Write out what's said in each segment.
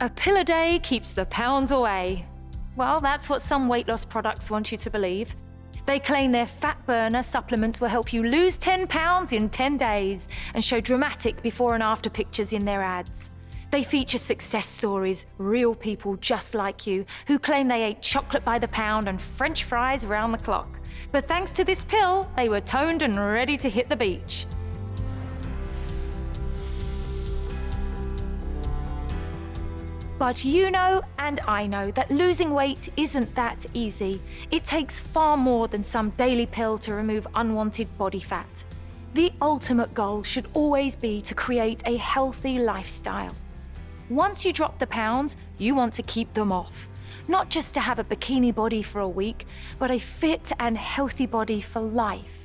A pill a day keeps the pounds away. Well, that's what some weight loss products want you to believe. They claim their fat burner supplements will help you lose 10 pounds in 10 days and show dramatic before and after pictures in their ads. They feature success stories, real people just like you, who claim they ate chocolate by the pound and French fries around the clock. But thanks to this pill, they were toned and ready to hit the beach. But you know, and I know, that losing weight isn't that easy. It takes far more than some daily pill to remove unwanted body fat. The ultimate goal should always be to create a healthy lifestyle. Once you drop the pounds, you want to keep them off. Not just to have a bikini body for a week, but a fit and healthy body for life.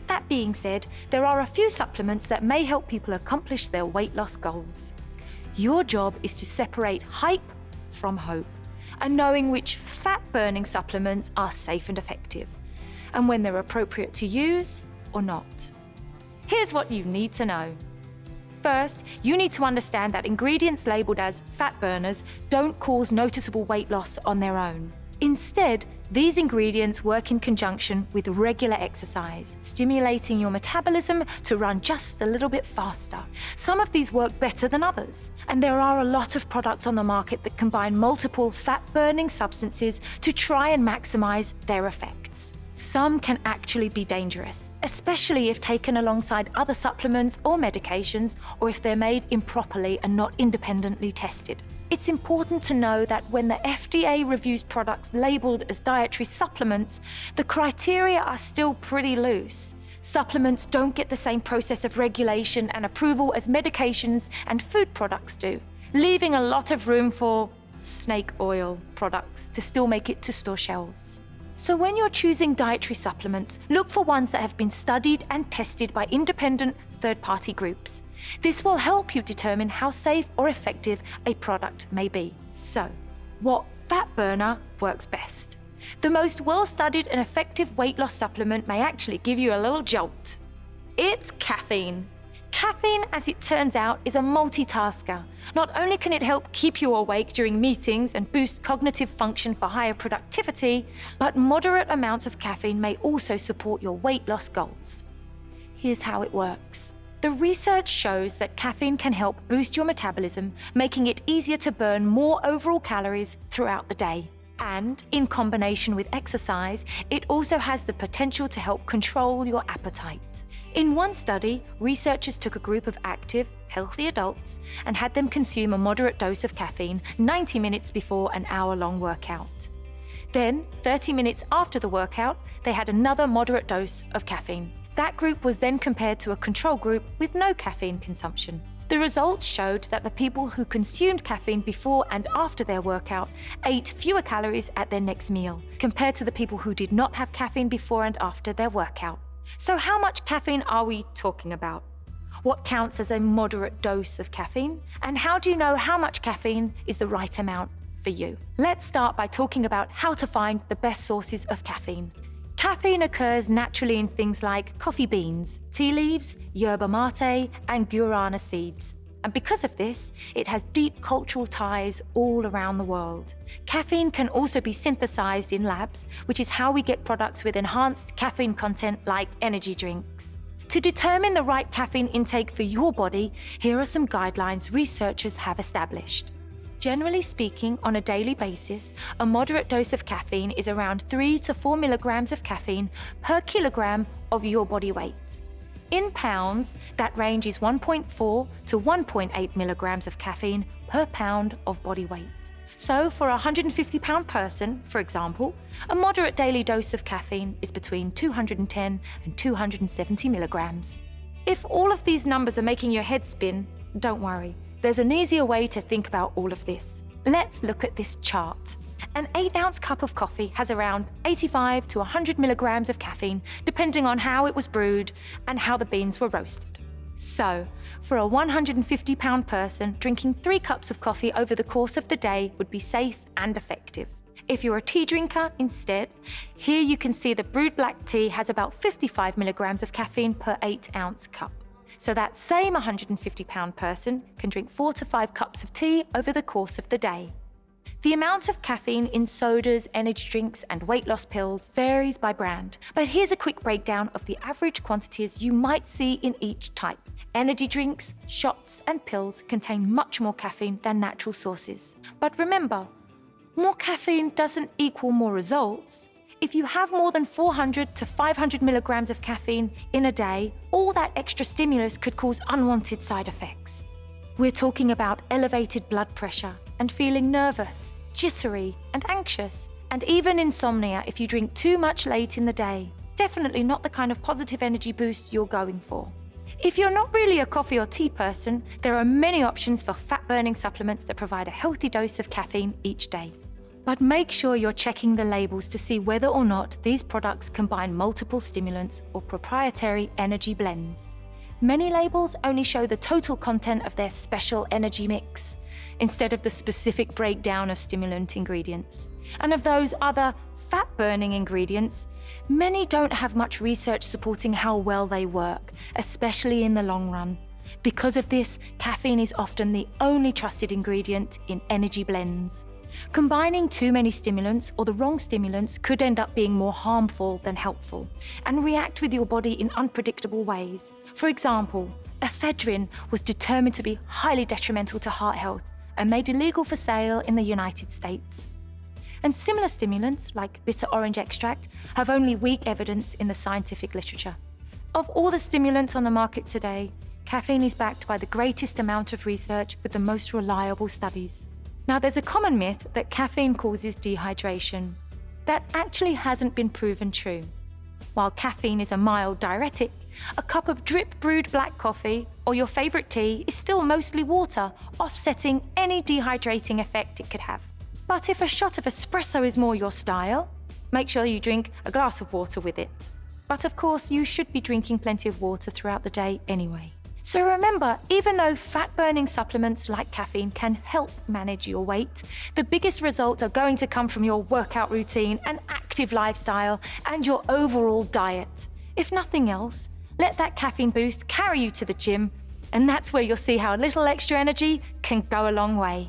That being said, there are a few supplements that may help people accomplish their weight loss goals. Your job is to separate hype from hope, and knowing which fat-burning supplements are safe and effective, and when they're appropriate to use or not. Here's what you need to know. First, you need to understand that ingredients labeled as fat burners don't cause noticeable weight loss on their own. Instead, these ingredients work in conjunction with regular exercise, stimulating your metabolism to run just a little bit faster. Some of these work better than others, and there are a lot of products on the market that combine multiple fat-burning substances to try and maximize their effects. Some can actually be dangerous, especially if taken alongside other supplements or medications, or if they're made improperly and not independently tested. It's important to know that when the FDA reviews products labeled as dietary supplements, the criteria are still pretty loose. Supplements don't get the same process of regulation and approval as medications and food products do, leaving a lot of room for snake oil products to still make it to store shelves. So when you're choosing dietary supplements, look for ones that have been studied and tested by independent third-party groups. This will help you determine how safe or effective a product may be. So, what fat burner works best? The most well-studied and effective weight loss supplement may actually give you a little jolt. It's caffeine. Caffeine, as it turns out, is a multitasker. Not only can it help keep you awake during meetings and boost cognitive function for higher productivity, but moderate amounts of caffeine may also support your weight loss goals. Here's how it works. The research shows that caffeine can help boost your metabolism, making it easier to burn more overall calories throughout the day. And, in combination with exercise, it also has the potential to help control your appetite. In one study, researchers took a group of active, healthy adults and had them consume a moderate dose of caffeine 90 minutes before an hour-long workout. Then, 30 minutes after the workout, they had another moderate dose of caffeine. That group was then compared to a control group with no caffeine consumption. The results showed that the people who consumed caffeine before and after their workout ate fewer calories at their next meal, compared to the people who did not have caffeine before and after their workout. So how much caffeine are we talking about? What counts as a moderate dose of caffeine? And how do you know how much caffeine is the right amount for you? Let's start by talking about how to find the best sources of caffeine. Caffeine occurs naturally in things like coffee beans, tea leaves, yerba mate, and guarana seeds. And because of this, it has deep cultural ties all around the world. Caffeine can also be synthesized in labs, which is how we get products with enhanced caffeine content like energy drinks. To determine the right caffeine intake for your body, here are some guidelines researchers have established. Generally speaking, on a daily basis, a moderate dose of caffeine is around 3 to 4 milligrams of caffeine per kilogram of your body weight. In pounds, that range is 1.4 to 1.8 milligrams of caffeine per pound of body weight. So for a 150-pound person, for example, a moderate daily dose of caffeine is between 210 and 270 milligrams. If all of these numbers are making your head spin, don't worry. There's an easier way to think about all of this. Let's look at this chart. An 8-ounce cup of coffee has around 85 to 100 milligrams of caffeine, depending on how it was brewed and how the beans were roasted. So, for a 150-pound person, drinking 3 cups of coffee over the course of the day would be safe and effective. If you're a tea drinker instead, here you can see the brewed black tea has about 55 milligrams of caffeine per 8-ounce cup. So that same 150-pound person can drink 4 to 5 cups of tea over the course of the day. The amount of caffeine in sodas, energy drinks, and weight loss pills varies by brand, but here's a quick breakdown of the average quantities you might see in each type. Energy drinks, shots, and pills contain much more caffeine than natural sources. But remember, more caffeine doesn't equal more results. If you have more than 400 to 500 milligrams of caffeine in a day, all that extra stimulus could cause unwanted side effects. We're talking about elevated blood pressure and feeling nervous, jittery, and anxious, and even insomnia if you drink too much late in the day. Definitely not the kind of positive energy boost you're going for. If you're not really a coffee or tea person, there are many options for fat-burning supplements that provide a healthy dose of caffeine each day. But make sure you're checking the labels to see whether or not these products combine multiple stimulants or proprietary energy blends. Many labels only show the total content of their special energy mix, instead of the specific breakdown of stimulant ingredients. And of those other fat-burning ingredients, many don't have much research supporting how well they work, especially in the long run. Because of this, caffeine is often the only trusted ingredient in energy blends. Combining too many stimulants or the wrong stimulants could end up being more harmful than helpful and react with your body in unpredictable ways. For example, ephedrine was determined to be highly detrimental to heart health and made illegal for sale in the United States. And similar stimulants, like bitter orange extract, have only weak evidence in the scientific literature. Of all the stimulants on the market today, caffeine is backed by the greatest amount of research with the most reliable studies. Now, there's a common myth that caffeine causes dehydration. That actually hasn't been proven true. While caffeine is a mild diuretic, a cup of drip-brewed black coffee or your favorite tea is still mostly water, offsetting any dehydrating effect it could have. But if a shot of espresso is more your style, make sure you drink a glass of water with it. But of course, you should be drinking plenty of water throughout the day anyway. So remember, even though fat-burning supplements like caffeine can help manage your weight, the biggest results are going to come from your workout routine and active lifestyle and your overall diet. If nothing else, let that caffeine boost carry you to the gym, and that's where you'll see how a little extra energy can go a long way.